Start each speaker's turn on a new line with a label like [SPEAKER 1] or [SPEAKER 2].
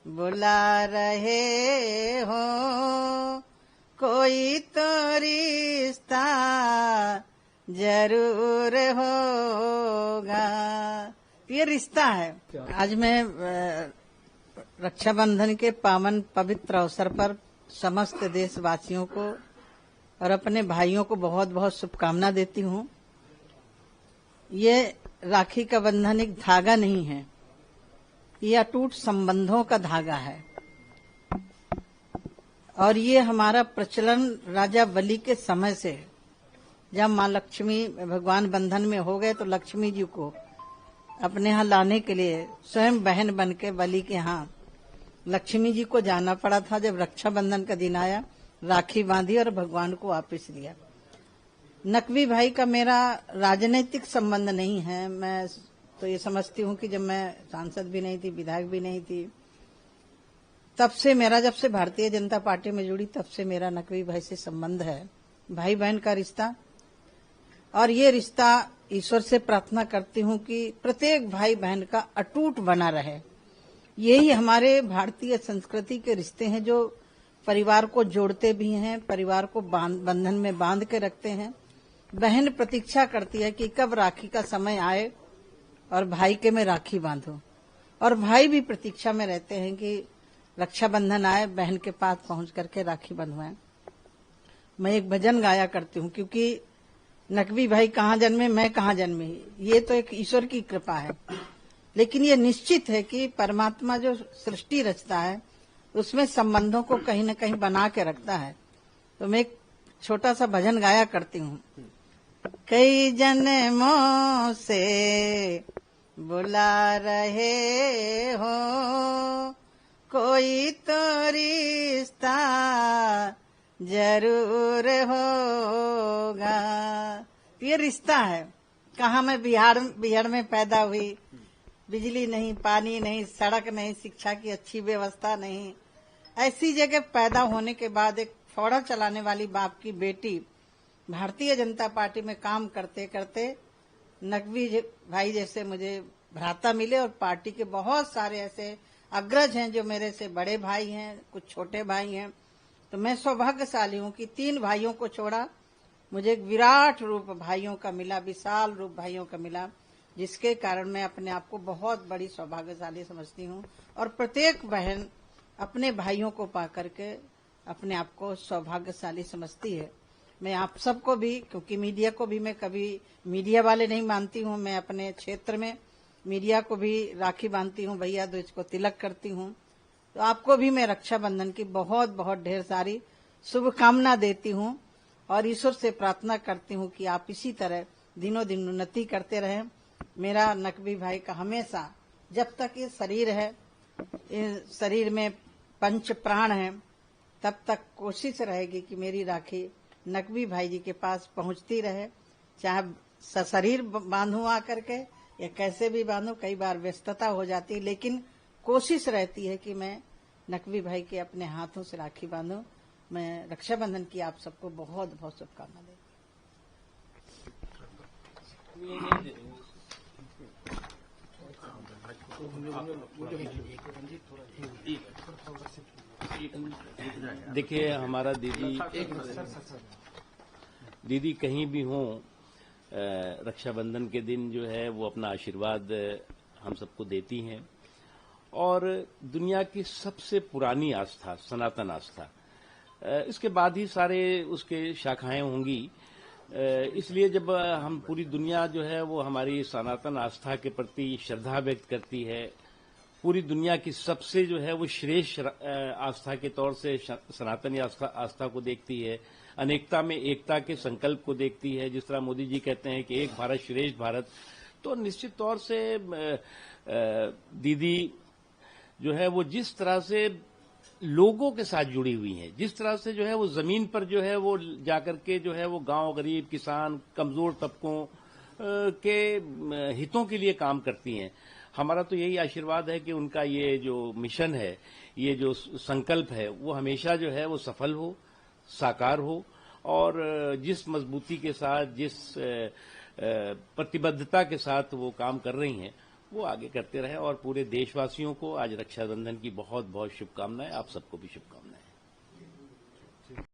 [SPEAKER 1] बुला रहे हो, कोई तो रिश्ता जरूर होगा। ये रिश्ता है। आज मैं रक्षाबंधन के पावन पवित्र अवसर पर समस्त देशवासियों को और अपने भाइयों को बहुत बहुत शुभकामना देती हूँ। ये राखी का बंधन एक धागा नहीं है, ये अटूट संबंधों का धागा है। और ये हमारा प्रचलन राजा बलि के समय से है। जब माँ लक्ष्मी भगवान बंधन में हो गए तो लक्ष्मी जी को अपने यहाँ लाने के लिए स्वयं बहन बन के बलि के यहाँ लक्ष्मी जी को जाना पड़ा था। जब रक्षाबंधन का दिन आया, राखी बांधी और भगवान को वापस लिया। नकवी भाई का मेरा राजनीतिक संबंध नहीं है। मैं तो ये समझती हूँ कि जब मैं सांसद भी नहीं थी, विधायक भी नहीं थी, तब से मेरा, जब से भारतीय जनता पार्टी में जुड़ी तब से मेरा नकवी भाई से संबंध है, भाई बहन का रिश्ता। और ये रिश्ता ईश्वर से प्रार्थना करती हूँ कि प्रत्येक भाई बहन का अटूट बना रहे। यही हमारे भारतीय संस्कृति के रिश्ते हैं जो परिवार को जोड़ते भी हैं, परिवार को बंधन में बांध के रखते हैं। बहन प्रतीक्षा करती है कि कब राखी का समय आए और भाई के मैं राखी बांधूं, और भाई भी प्रतीक्षा में रहते हैं कि रक्षाबंधन आए, बहन के पास पहुंच करके राखी बंधवाएं। मैं एक भजन गाया करती हूँ, क्योंकि नकवी भाई कहाँ जन्मे, मैं कहाँ जन्मी, ये तो एक ईश्वर की कृपा है। लेकिन ये निश्चित है कि परमात्मा जो सृष्टि रचता है उसमें संबंधों को कहीं न कहीं बना के रखता है। तो मैं एक छोटा सा भजन गाया करती हूँ। कई जन्मों से बुला रहे हो, कोई तो रिश्ता जरूर होगा। ये रिश्ता है। कहाँ मैं बिहार में पैदा हुई, बिजली नहीं, पानी नहीं, सड़क नहीं, शिक्षा की अच्छी व्यवस्था नहीं, ऐसी जगह पैदा होने के बाद एक फौड़ा चलाने वाली बाप की बेटी भारतीय जनता पार्टी में काम करते करते नकवी भाई जैसे मुझे भ्राता मिले। और पार्टी के बहुत सारे ऐसे अग्रज हैं जो मेरे से बड़े भाई हैं, कुछ छोटे भाई हैं। तो मैं सौभाग्यशाली हूँ कि 3 भाइयों को छोड़ा मुझे एक विराट रूप भाइयों का मिला, विशाल रूप भाइयों का मिला, जिसके कारण मैं अपने आप को बहुत बड़ी सौभाग्यशाली समझती हूँ। और प्रत्येक बहन अपने भाइयों को पा करके अपने आप को सौभाग्यशाली समझती है। मैं आप सबको भी, क्योंकि मीडिया को भी मैं कभी मीडिया वाले नहीं मानती हूँ, मैं अपने क्षेत्र में मीडिया को भी राखी बांधती हूँ, भैया दूज को तिलक करती हूँ। तो आपको भी मैं रक्षाबंधन की बहुत बहुत ढेर सारी शुभकामना देती हूँ और ईश्वर से प्रार्थना करती हूँ कि आप इसी तरह दिनों दिन उन्नति करते रहें। मेरा नकवी भाई का हमेशा, जब तक ये शरीर है, इस शरीर में 5 प्राण हैं, तब तक कोशिश रहेगी कि मेरी राखी नकवी भाई जी के पास पहुंचती रहे। चाहे सशरीर बांधूं आकर के या कैसे भी बांधूं, कई बार व्यस्तता हो जाती है, लेकिन कोशिश रहती है कि मैं नकवी भाई के अपने हाथों से राखी बांधूं। मैं रक्षाबंधन की आप सबको बहुत बहुत शुभकामना देती
[SPEAKER 2] हूँ। देखिए, हमारा दीदी कहीं भी हो, रक्षाबंधन के दिन जो है वो अपना आशीर्वाद हम सबको देती हैं। और दुनिया की सबसे पुरानी आस्था, सनातन आस्था, इसके बाद ही सारे उसके शाखाएं होंगी। इसलिए जब हम पूरी दुनिया जो है वो हमारी सनातन आस्था के प्रति श्रद्धा व्यक्त करती है, पूरी दुनिया की सबसे जो है वो श्रेष्ठ आस्था के तौर से सनातन आस्था को देखती है, अनेकता में एकता के संकल्प को देखती है। जिस तरह मोदी जी कहते हैं कि एक भारत श्रेष्ठ भारत, तो निश्चित तौर से दीदी जो है वो जिस तरह से लोगों के साथ जुड़ी हुई हैं, जिस तरह से जो है वो जमीन पर जो है वो जाकर के जो है वो गांव, गरीब, किसान, कमजोर तबकों के हितों के लिए काम करती हैं। हमारा तो यही आशीर्वाद है कि उनका ये जो मिशन है, ये जो संकल्प है, वो हमेशा जो है वो सफल हो, साकार हो। और जिस मजबूती के साथ, जिस प्रतिबद्धता के साथ वो काम कर रही हैं, वो आगे करते रहे। और पूरे देशवासियों को आज रक्षाबंधन की बहुत बहुत शुभकामनाएं, आप सबको भी शुभकामनाएं।